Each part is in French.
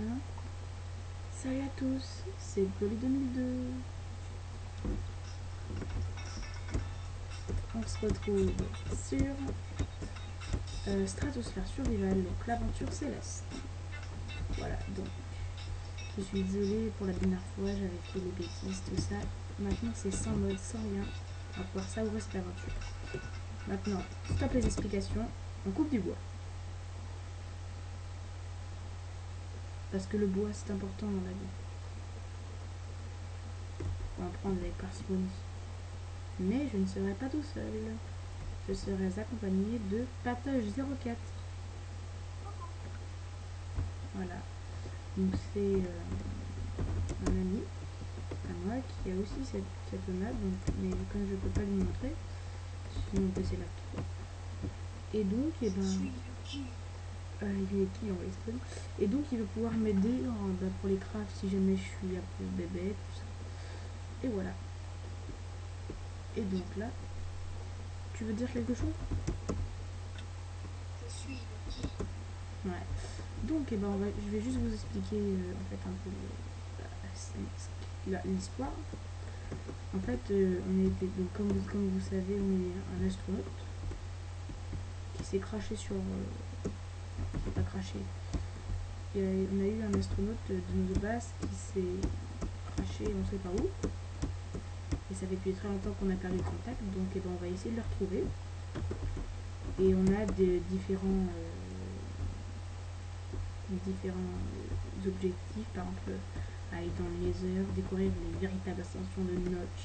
Hein? Salut à tous, c'est Golly 2002. On se retrouve sur Stratosphère Survival, donc l'aventure céleste. Voilà, donc je suis désolée pour la dernière fois, j'avais fait les bêtises, tout ça. Maintenant c'est sans mode, sans rien. On va pouvoir savourer cette aventure. Maintenant, stop les explications, on coupe du bois. Parce que le bois c'est important dans la vie. Faut en prendre avec parcimonie. Mais je ne serai pas tout seul. Je serai accompagné de Patoche04. Voilà. Donc c'est un ami à moi qui a aussi cette map, donc, mais comme je peux pas lui montrer, sinon on peut essayer la retrouver. Et donc, et ben, il est qui en respawn. Et donc il va pouvoir m'aider pour les crafts si jamais je suis un peu bébé, tout ça. Et voilà. Et donc là, tu veux dire quelque chose? Je suis le qui. Ouais. Donc, je vais juste vous expliquer en fait un peu l'histoire. En fait, on était donc comme vous savez, on est un astronaute qui s'est craché sur. Qui pas craché. On a eu un astronaute de nos bases qui s'est craché, on sait pas où. Et ça fait depuis très longtemps qu'on a perdu le contact, donc on va essayer de le retrouver. Et on a des différents objectifs, par exemple aller dans le Nether, découvrir les véritables ascensions de Notch,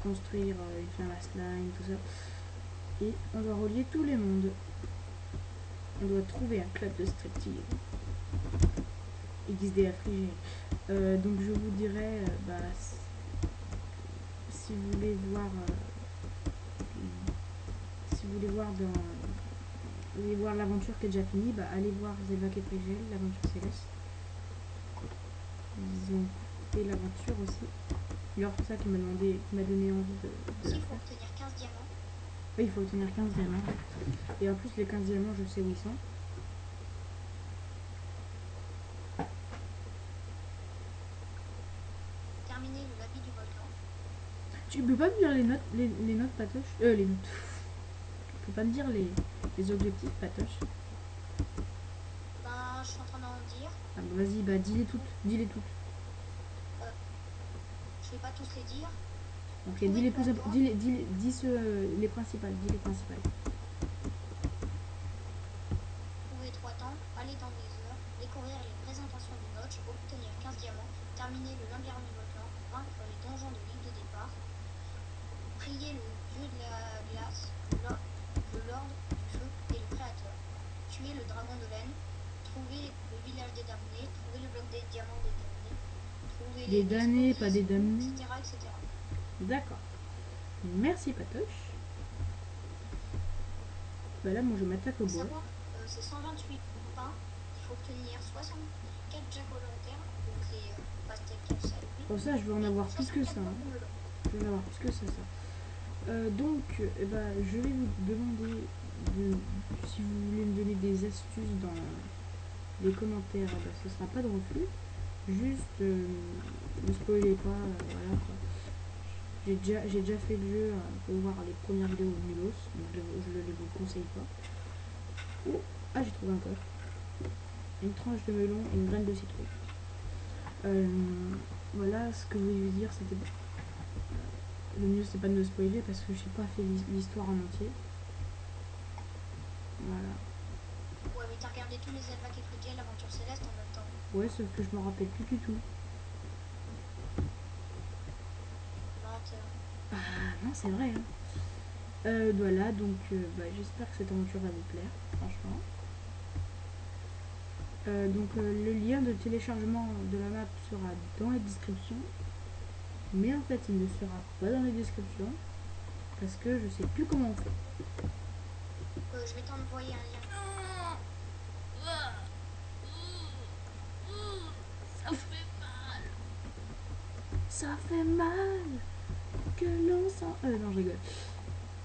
construire une ferme à slime, tout ça. Et on doit relier tous les mondes. On doit trouver un club de striptease. XD affligé. Donc je vous dirais, si vous voulez voir, vous voulez voir l'aventure qui est déjà finie, allez voir Zelvac et Frigel, l'aventure céleste. Ils ont fait l'aventure aussi. Alors c'est ça qui m'a donné envie de il faut obtenir 15 diamants. Oui, il faut obtenir 15 diamants. Et en plus les 15 diamants, je sais où ils sont. Terminer le lavis du volcan. Tu peux pas me dire les notes Patoche? Les notes. Tu peux pas me dire les objectifs Patoche? Ben, je suis en train d'en dire. Ah bah vas-y, dis-les toutes. Dis-les toutes. Je vais pas tous les dire. Ok, dis les plus importants. Les principales. Dis les principales. Trouver 3 temples, aller dans le Nether, découvrir les vraies intentions du Notch, obtenir 15 diamants, terminer le labyrinthe du volcan, vaincre les donjons de l'île de départ, prier le dieu de la glace, le lord du feu et le créateur, tuer le dragon de laine, trouver le village des damnés, trouver le bloc des diamants des damnés, trouver Des damnés, pas des damnés. etc. etc. D'accord. Merci Patoche. Bah là, moi je m'attaque au bois. Savoir, c'est 128 pains. Il faut obtenir 64 jack-o'-lanterne, donc les pastèques salées. Oh ça, je veux en avoir plus que ça. Je veux en avoir plus que ça. Donc, je vais vous demander si vous voulez me donner des astuces dans les commentaires. Ce sera pas de refus. Juste, ne spoilez pas. Voilà quoi. J'ai déjà fait le jeu pour voir les premières vidéos de Nulos, donc je ne vous conseille pas. Oh, ah, j'ai trouvé un coffre. Une tranche de melon et une graine de citrouille. Voilà, ce que je voulais vous dire, c'était... Le mieux, c'est pas de me spoiler parce que j'ai pas fait l'histoire en entier. Voilà. Ouais, mais t'as regardé tous les Zelvac et Frigiel, l'aventure céleste en même temps. Ouais, sauf que je me rappelle plus du tout. Menteur. Ah non, c'est vrai. Hein. Voilà, donc j'espère que cette aventure va vous plaire, franchement. Le lien de téléchargement de la map sera dans la description. Mais en fait, il ne sera pas dans la description. Parce que je sais plus comment on fait. Je vais t'envoyer un lien. Ça fait mal. Ça fait mal. Que l'on s'en... non, je rigole.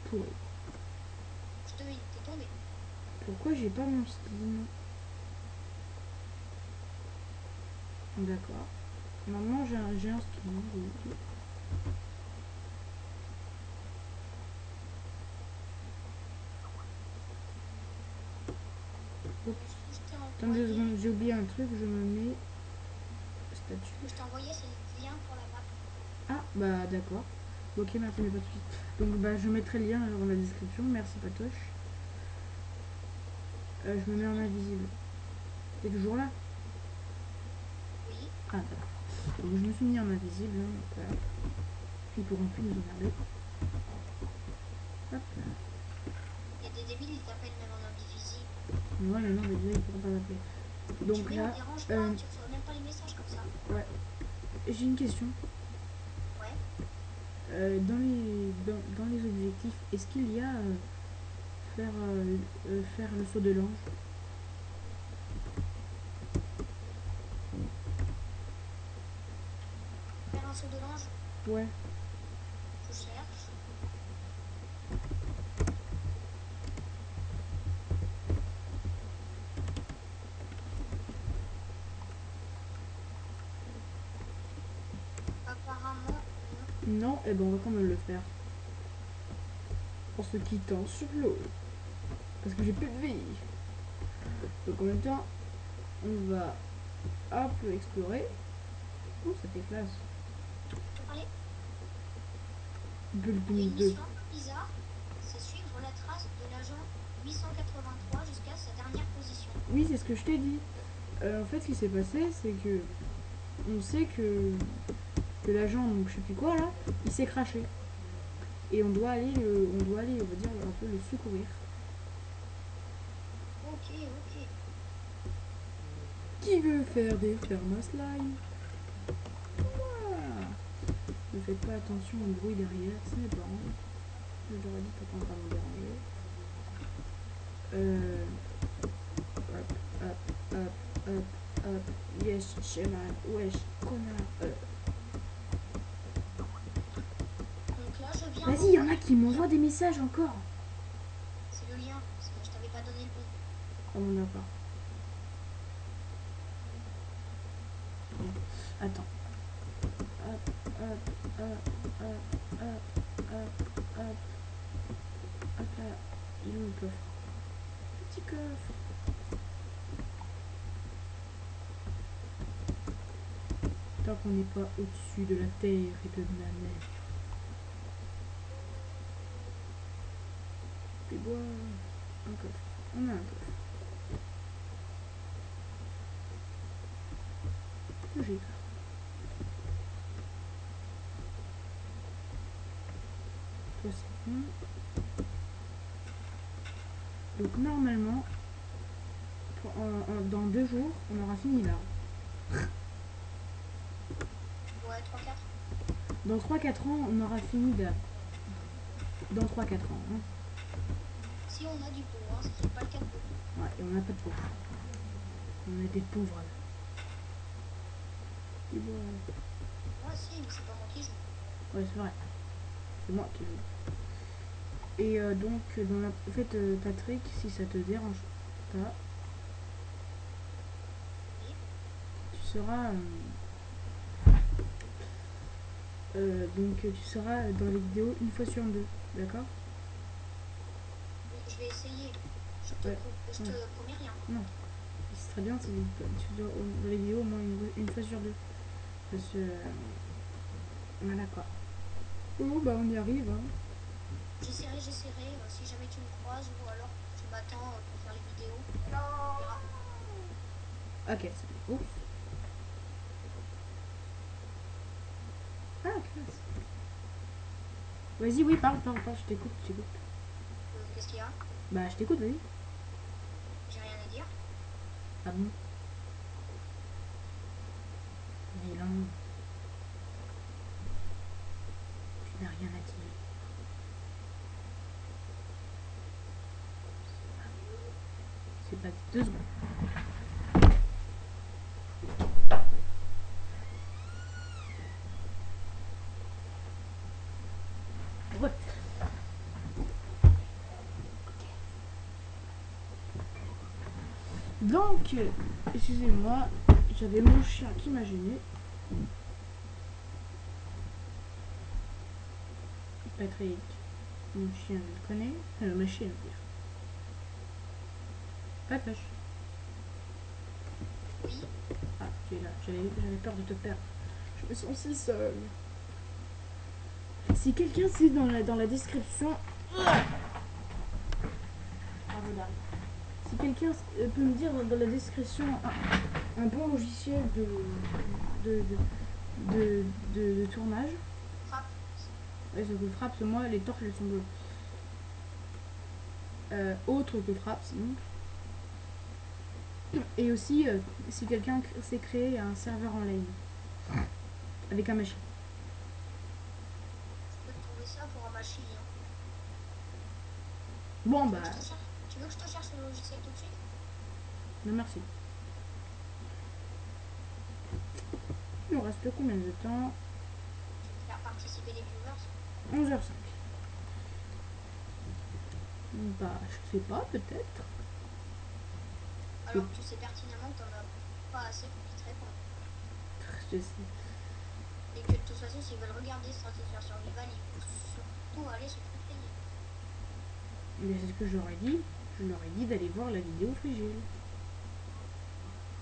Pourri. Je devine, t'es tombé. Pourquoi j'ai pas mon skin? D'accord. Normalement, j'ai un ski. Oui. Oups. Je t'ai Attends 2 envoyé, secondes, j'ai oublié un truc, je me mets statut. je t'ai envoyé, c'est le lien pour la map. Ah, bah d'accord. Ok, merci, mais pas de soucis. Donc, bah, je mettrai le lien dans la description. Merci, Patoche. Je me mets en invisible. T'es toujours là? Oui. Ah, d'accord. Donc, je me suis mis en invisible. Hein, donc, voilà. Ils pourront plus nous emmerder. Hop. Il y a des débiles, ils t'appellent même en invisible. Ouais, non, mais déjà, ils pourront pas m'appeler. Donc Tu mets, on là, dérange pas, tu reçois même pas les messages comme ça. ouais. J'ai une question. Ouais. Dans les objectifs, est-ce qu'il y a faire le saut de l'ange? Faire un saut de l'ange, Ouais. je cherche. Apparemment, non. Non, eh ben on va quand même le faire. En se quittant sur l'eau. Parce que j'ai plus de vie. Donc en même temps, on va un peu explorer. Oh, ça fait classe. Tu parlais? Building Il y a une 2. mission un peu bizarre, c'est suivre la trace de l'agent 883 jusqu'à sa dernière position. Oui, c'est ce que je t'ai dit. En fait, ce qui s'est passé, c'est que on sait que l'agent, donc je sais plus quoi là, il s'est craché. Et on doit aller, on va dire, un peu le secourir. Ok, ok. Qui veut faire des fermes à slime? Moi. Ne faites pas attention au bruit derrière, c'est mes parents. Je leur ai dit pas qu'on va me déranger. Hop, hop, hop, hop, hop. Yes, chemin, wesh, connard. Donc là, je viens Vas-y, y en a d'envoyer qui le lien. m'envoient des messages encore. C'est le lien, je t'avais pas donné le bon. Oh mon d'accord. Attends. Hop, hop, hop, hop, hop, hop, hop. Hop là. Il est où le coffre? Petit coffre. Tant qu'on n'est pas au-dessus de la terre et de la mer. Des bois. Un coffre. On a un coffre. Logique. Toi c'est bon. Donc normalement, dans 2 jours, on aura fini là. Ouais, 3-4. Dans 3-4 ans, on aura fini là. Dans 3-4 ans. Hein. Si on a du pot, hein, ce qui n'est pas le cas de beaucoup. Ouais, et on n'a pas de pauvres. On est des pauvres là. Du bois. Moi, si, mais c'est pas moi qui joue. Ouais, c'est vrai. C'est moi qui joue. Et donc, en fait, Patrick, si ça te dérange pas, Oui. tu seras. Donc, tu seras dans les vidéos une fois sur deux. D'accord? Je vais essayer. Je Ouais. te promets rien. Non. C'est très bien, c'est tu dois dans les vidéos au moins une fois sur deux. Parce que. Voilà quoi. Oh, bah on y arrive, hein. J'essaierai. Si jamais tu me croises ou alors tu m'attends pour faire les vidéos. On verra. Ok, c'est bon. Oups. Ah, classe. Vas-y, oui, parle, je t'écoute, Qu'est-ce qu'il y a? Bah, je t'écoute, vas-y. J'ai rien à dire. Ah bon? Vilain. Tu n'as rien à dire. C'est pas 2 secondes. Ouais. Donc, excusez-moi, J'avais mon chien qui m'a gêné. Patrick, mon chien, je le connais. Ma chienne, je veux dire. Patrick. Oui. Ah, tu es là. J'avais peur de te perdre. Je me sens si seule. Si quelqu'un sait dans la description... Bravo, Dari. Si quelqu'un peut me dire dans la description un bon logiciel de tournage. Frappe. Ouais, c'est que Frappe, c'est moi, les torches elles sont bleues. Autre que Frappe, sinon. Et aussi, si quelqu'un sait créer un serveur en ligne. Avec un machine. Je peux te trouver ça pour un machine. Hein. Bon, bah. Tu veux que je te cherche le logiciel tout de suite? Non, merci. Il nous reste combien de temps? Tu veux faire participer les viewers? 11h05. Bah, je sais pas, peut-être. Alors que tu sais pertinemment que t'en as pas assez pour qu'ils te répondent. Je sais. Et que de toute façon, s'ils veulent regarder Stratégie Survival, il faut surtout aller se faire payer. Mais c'est ce que je leur ai dit. Je leur ai dit d'aller voir la vidéo Frigile.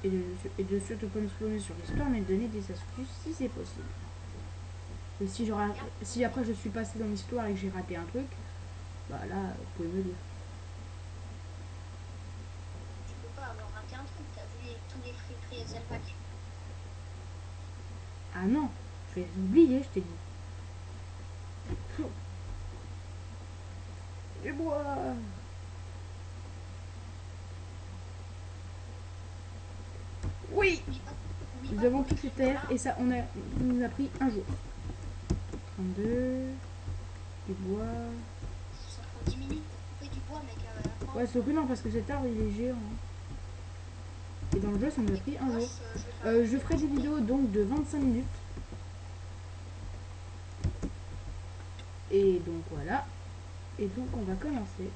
Et de surtout pas me spawner sur l'histoire, mais de donner des astuces si c'est possible. Et si après je suis passé dans l'histoire et que j'ai raté un truc, bah là, vous pouvez me dire. Tu peux pas avoir raté un truc, t'as vu tous les free et pack. Ah non, je vais les oublier, je t'ai dit. Du bois. Oui. Nous avons quitté terre et ça nous a pris un jour. 32. Du bois. Ça prend 10 minutes pour couper du bois, mec. Ouais, sauf que non, parce que cet arbre il est géant. Et dans le jeu, ça nous a pris un jour. Je ferai des vidéos donc de 25 minutes. Et donc voilà. Et donc on va commencer.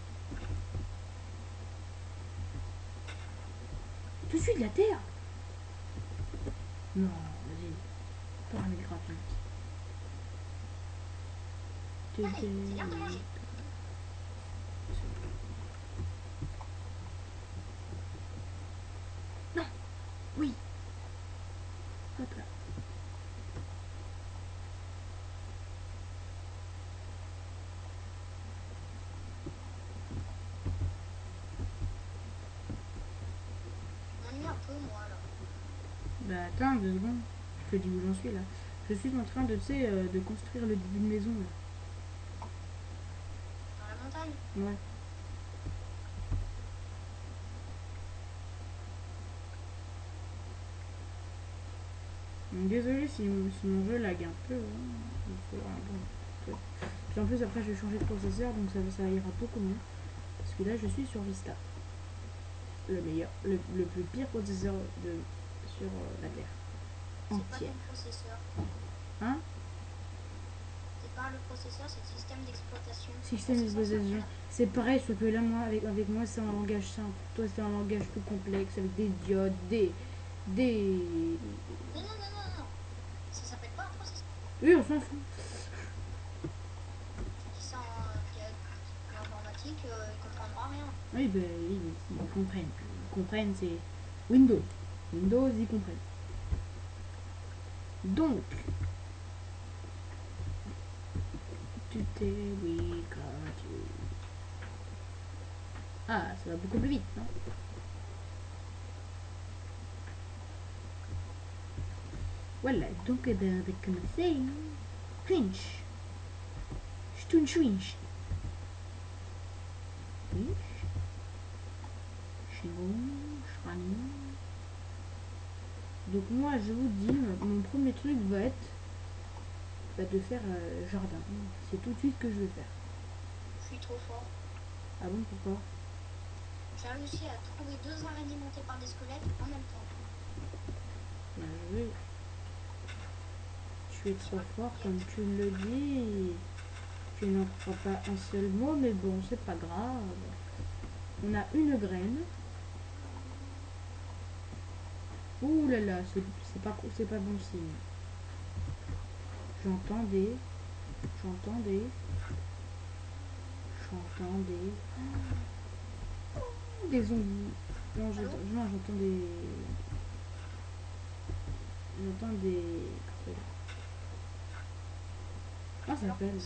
Tout de suite la terre. Non, vas-y. Paramètres graphiques. Allez, c'est l'heure de manger. Non. Oui. Hop là. Je m'ennuie un peu, moi, là. Bah attends 2 secondes. Je te dis où j'en suis là. Je suis en train de, tu sais, de construire le début de maison là. Dans la montagne? Ouais. Donc, désolé si mon jeu lag un peu. Hein. Il faut un bon truc. Puis en plus après je vais changer de processeur donc ça ira beaucoup mieux. Parce que là je suis sur Vista. Le meilleur, le plus pire processeur sur la Terre. C'est pas ton processeur. Hein? C'est pas le processeur, c'est le système d'exploitation. Système d'exploitation. C'est pareil, sauf que là moi avec moi c'est un langage simple. Toi c'est un langage plus complexe avec des diodes, des. Non. Ça s'appelle pas un processeur. Oui, on s'en fout. Tu dis ça en informatique, ils comprendront rien. Oui, ben ils comprennent. Ils comprennent, c'est Windows. Windows, ils comprennent. Donc, we got you. Ah, ça va beaucoup plus vite, non? Voilà, donc eh ben, on va commencer. Twinch. Twinch. Twinch. Donc moi, je vous dis, mon premier truc va être de faire jardin. C'est tout de suite que je vais faire. Je suis trop fort. Ah bon, pourquoi? J'ai réussi à trouver 2 araignées montées par des squelettes en même temps. Bien joué. Tu es trop fort comme tu le dis. Tu n'en crois pas un seul mot, mais bon, c'est pas grave. On a une graine. Ouh là là, c'est pas bon signe. J'entends des... J'entends des... J'entends des... Des zombies. Non, j'entends des... J'entends des... Ah, ça s'appelle...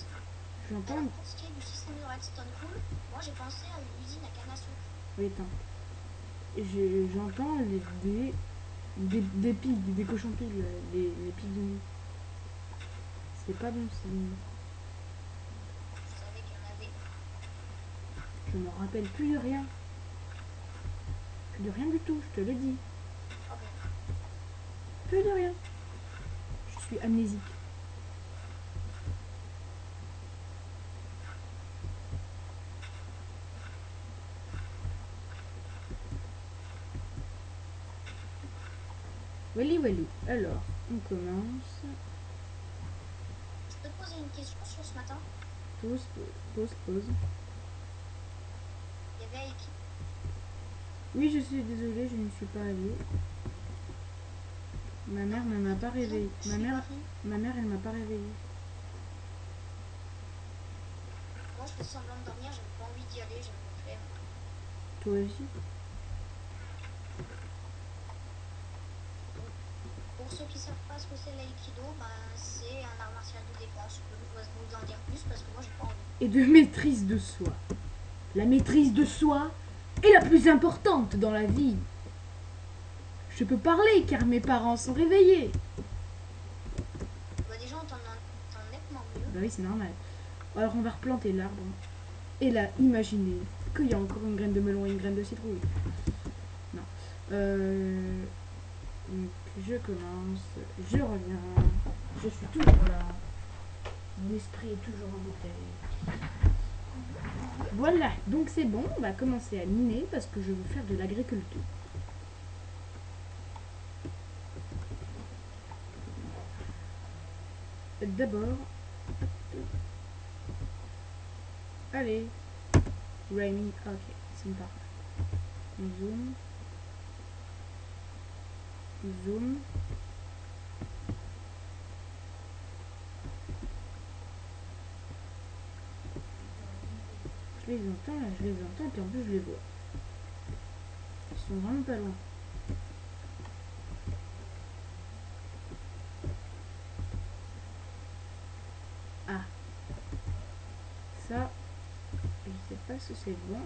J'entends... Alors, pour ce qui est du système de redstone cool, moi j'ai pensé à une usine à canne à sucre. Oui, attends. J'entends des pigs, des cochons pigs, là, les pigs zombies. C'est pas bon signe. Je savais qu'il y en avait. Je me rappelle plus de rien. Plus de rien du tout, je te le dis. Ah bon. Plus de rien. Je suis amnésique. Welly Welly. Alors, on commence. Je peux te poser une question sur ce matin? Pause. Il y avait écrit. Oui, je suis désolée, je ne suis pas allée. Ma mère ne m'a pas réveillée. Ma mère, elle m'a pas réveillée. Moi je fais semblant de dormir, j'avais pas envie d'y aller, j'avais la flemme. Toi aussi? Pour ceux qui savent pas ce que c'est l'aïkido, bah, c'est un art martial de défense. Je peux vous en dire plus parce que moi j'ai pas envie. Et de maîtrise de soi. La maîtrise de soi est la plus importante dans la vie. Je peux parler car mes parents sont réveillés. Bah déjà on t'entend nettement mieux. Bah oui, c'est normal. Alors on va replanter l'arbre. Et là, imaginez qu'il y a encore une graine de melon et une graine de citrouille. Non. Donc je commence, je reviens. Je suis toujours là. Mon esprit est toujours en bouteille. Voilà, donc c'est bon, on va commencer à miner parce que je veux faire de l'agriculture. D'abord, allez, Raimi, ok, c'est parfait. On zoom, zoom. Je les entends là, je les entends et puis en plus je les vois. Ils sont vraiment pas loin. Ah, ça, je sais pas si c'est bon.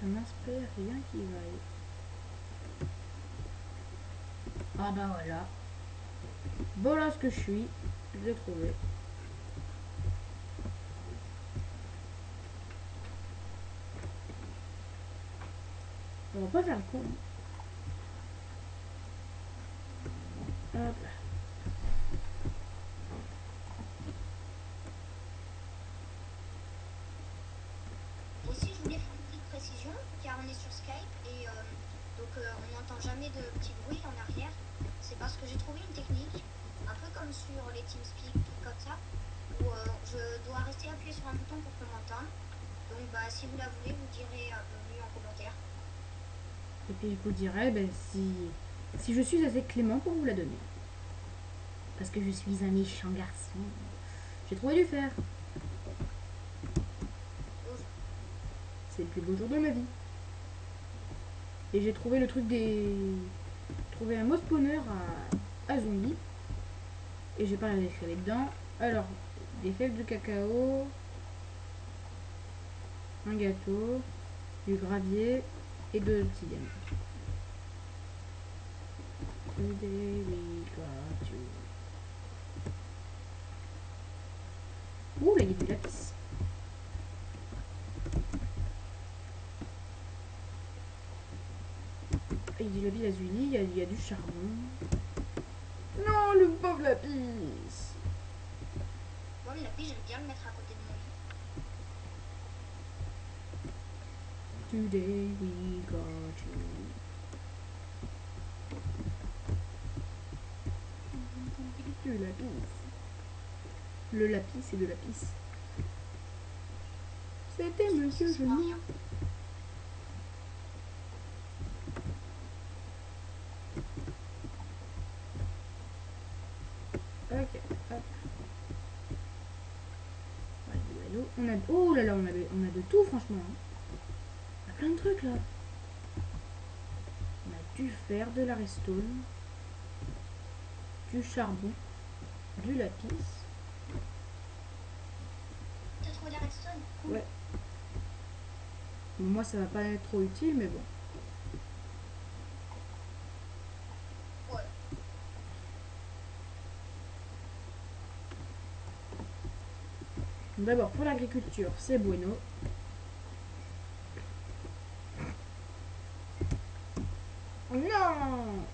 Ça m'inspire rien qui vaille. Ah bah voilà. Voilà ce que je suis. Je l'ai trouvé. On va pas faire le con. Hop là. Aussi je voulais faire une petite précision car on est sur Skype et donc on n'entend jamais de petits bruits en arrière. C'est parce que j'ai trouvé une technique, un peu comme sur les TeamSpeak, trucs comme ça, où je dois rester appuyé sur un bouton pour qu'on m'entende. Donc bah si vous la voulez, vous direz bienvenue en commentaire. Et puis je vous dirai ben, si je suis assez clément pour vous la donner. Parce que je suis un méchant garçon. J'ai trouvé du fer. C'est le plus beau jour de ma vie. Et j'ai trouvé le truc des... trouvé un mot spawner à zombie. Et j'ai pas rien d'écrire dedans. Alors, des fèves de cacao. Un gâteau. Du gravier. Et de l'obsidienne. Today we got you. Ouh, là il y a du lapis. Il y a du lapis lazuli, il y a du charbon. Non, le pauvre lapis. Moi le lapis, j'aime bien le mettre à côté de mon lit. Today we got you. Du lapis. Le lapis, c'est de lapis. C'était Monsieur Genou. Ok, hop. On a, oh là là, on a de tout, franchement. On a plein de trucs, là. On a du fer, de la redstone, du charbon, du lapis. T'as trouvé la redstone? Cool. Ouais. Bon, moi, ça va pas être trop utile, mais bon. Ouais. D'abord, pour l'agriculture, c'est bueno. Non!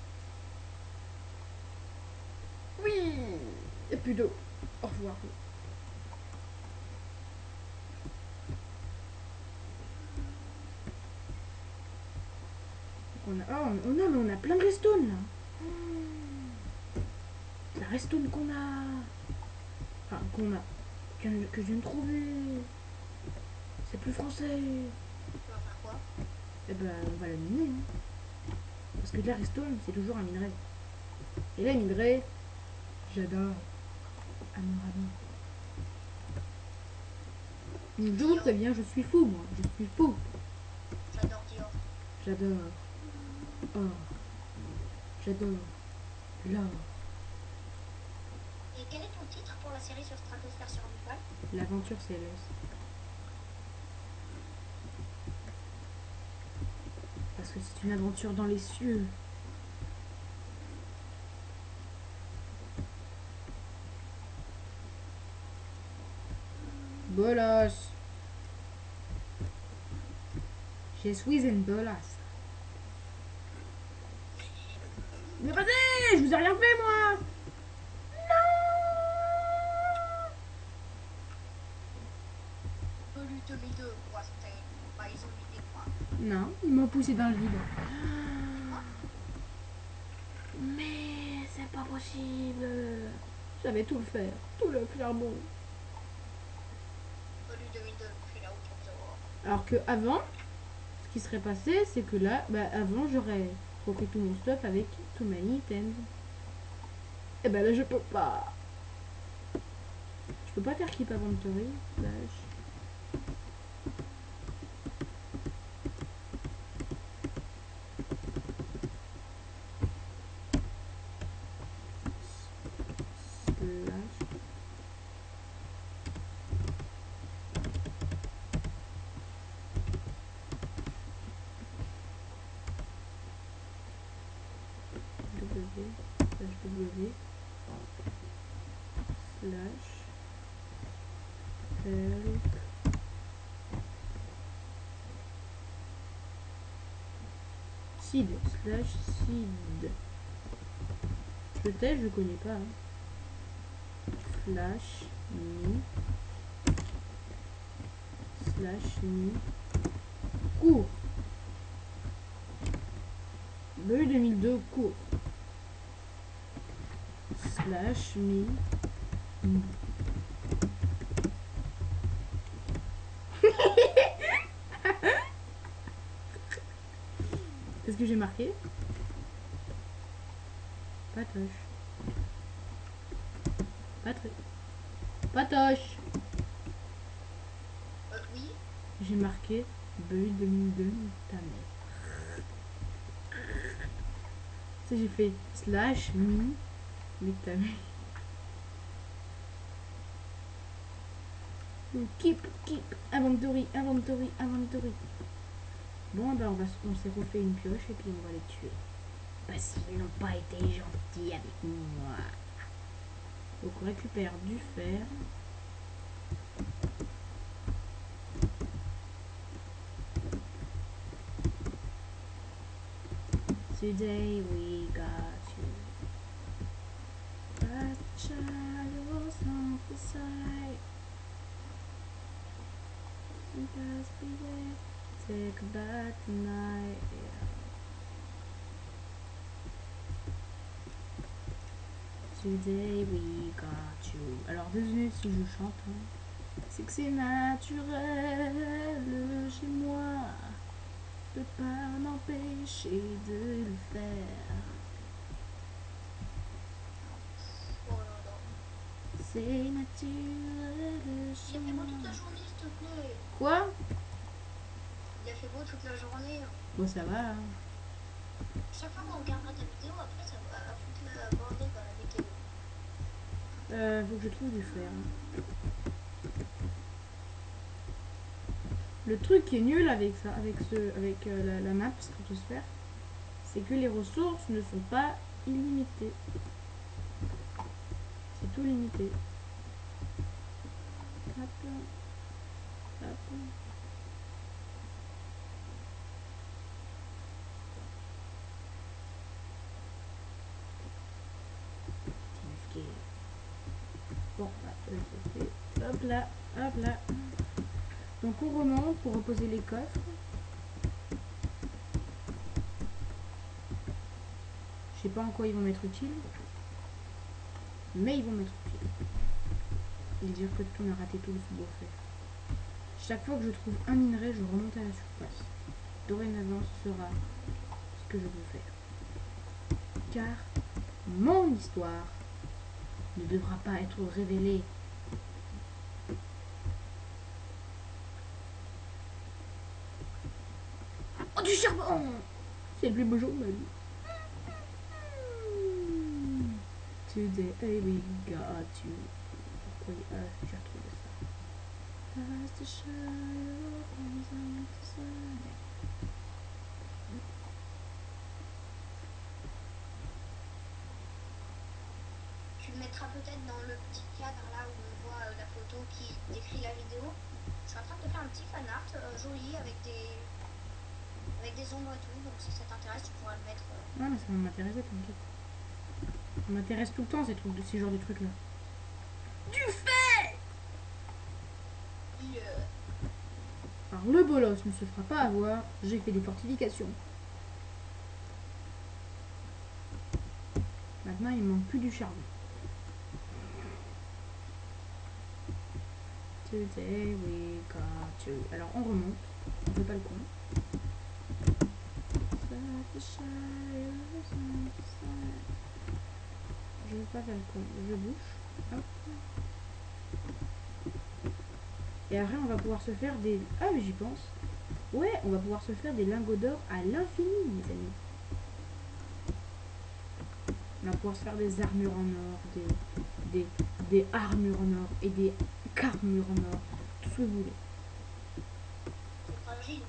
Oui! Et plus d'eau. Au revoir. On a, oh non, mais on a plein de redstone, là. La redstone qu'on a... Enfin, que je viens de trouver. C'est plus français. Tu vas faire quoi? Eh ben, on va la miner. Hein. Parce que de la redstone, c'est toujours un minerai. Et les minerais, j'adore. Amour. Je vous préviens, je suis fou, moi. Je suis fou. J'adore Dior. J'adore. Oh. J'adore. L'or. Et quel est ton titre pour la série sur Stratosphère Survival? L'aventure céleste. Parce que c'est une aventure dans les cieux. Bolos. Je suis une bolasse. Mais vas-y, je vous ai rien fait, moi. Lui 2002, quoi, c'était... Bah, ils ont mis des points. Non, ils m'ont poussé dans le vide. Quoi? Mais c'est pas possible. J'avais tout le fer, tout le charbon. Lui 2002, fais là autour de... Alors que avant, ce qui serait passé, c'est que là, bah avant, j'aurais repris tout mon stuff avec tout my items. Et ben là, je peux pas. Je peux pas faire keep inventory. Slash. Slash. W. Slash W. Slash. Help. Seed. Slash seed. Peut-être, je connais pas. Hein. Slash me. Slash me. Cours. BU 2002 cours. Slash me. Qu'est-ce que j'ai marqué? Patoche. Patoche. Oui. J'ai marqué BU 2002, ta mère. Tu sais, j'ai fait slash me, mais ta mère. Keep, inventory. Bon, ben on s'est refait une pioche et puis on va les tuer. Parce qu'ils n'ont pas été gentils avec moi. Donc on récupère du fer. Today we got you. But the child was on the side. Just be there. Take a bath tonight. Today we got you. Alors désolé si je chante. Hein. C'est que c'est naturel chez moi. Je peux pas m'empêcher de le faire. C'est naturel. Il a fait beau toute la journée, s'il te plaît. Quoi? Il a fait beau toute la journée. Bon, ça va. Hein. Chaque fois qu'on regardera ta vidéo, après ça va foutre le bordel dans la météo. Faut que je trouve du fer. Le truc qui est nul avec ça, avec la map stratosphère, c'est que les ressources ne sont pas illimitées. C'est tout limité. Hop. Hop. Bon, hop là, hop là. Donc on remonte pour reposer les coffres. Je sais pas en quoi ils vont m'être utiles, mais ils vont m'être utiles. Et dire que on a raté tout le beau fer. Chaque fois que je trouve un minerai, je remonte à la surface. Dorénavant, ce sera ce que je veux faire. Car mon histoire ne devra pas être révélée. Oh, du charbon! C'est le plus beau jour de ma vie. Today we got you. Pourquoi j'ai retrouvé ça? Tu le mettras peut-être dans le petit cadre là où on voit la photo qui décrit la vidéo. Je suis en train de te faire un petit fan art joli avec des ombres et tout, donc si ça t'intéresse, tu pourras le mettre. Non, mais ça va m'intéresser, t'inquiète. Ça m'intéresse tout le temps, ces genres de trucs là. Du fait! Alors le bolos ne se fera pas avoir, j'ai fait des fortifications. Maintenant il manque plus du charbon. Today we got you. Alors on remonte, on fait pas le con. Je vais pas faire le con, je bouge. Hop. Et après on va pouvoir se faire des... Ah mais j'y pense. Ouais, on va pouvoir se faire des lingots d'or à l'infini, mes amis. On va pouvoir se faire des armures en or, des armures en or et des carmures en or. Tout ce que vous voulez. C'est fragile.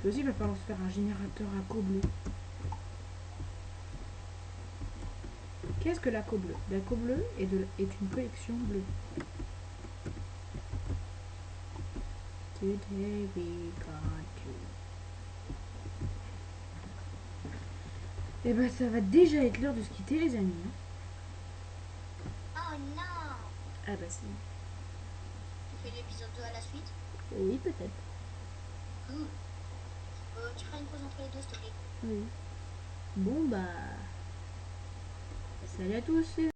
Et aussi, il va falloir se faire un générateur à co bleu. Qu'est-ce que la co bleue? La co bleue est une collection bleue. Today we got you. Et bah ça va déjà être l'heure de se quitter les amis. Oh non! Ah bah si. Tu fais l'épisode 2 à la suite? Oui peut-être. Cool. Tu feras une pause entre les deux s'il te plaît. Oui. Bon bah... Salut à tous.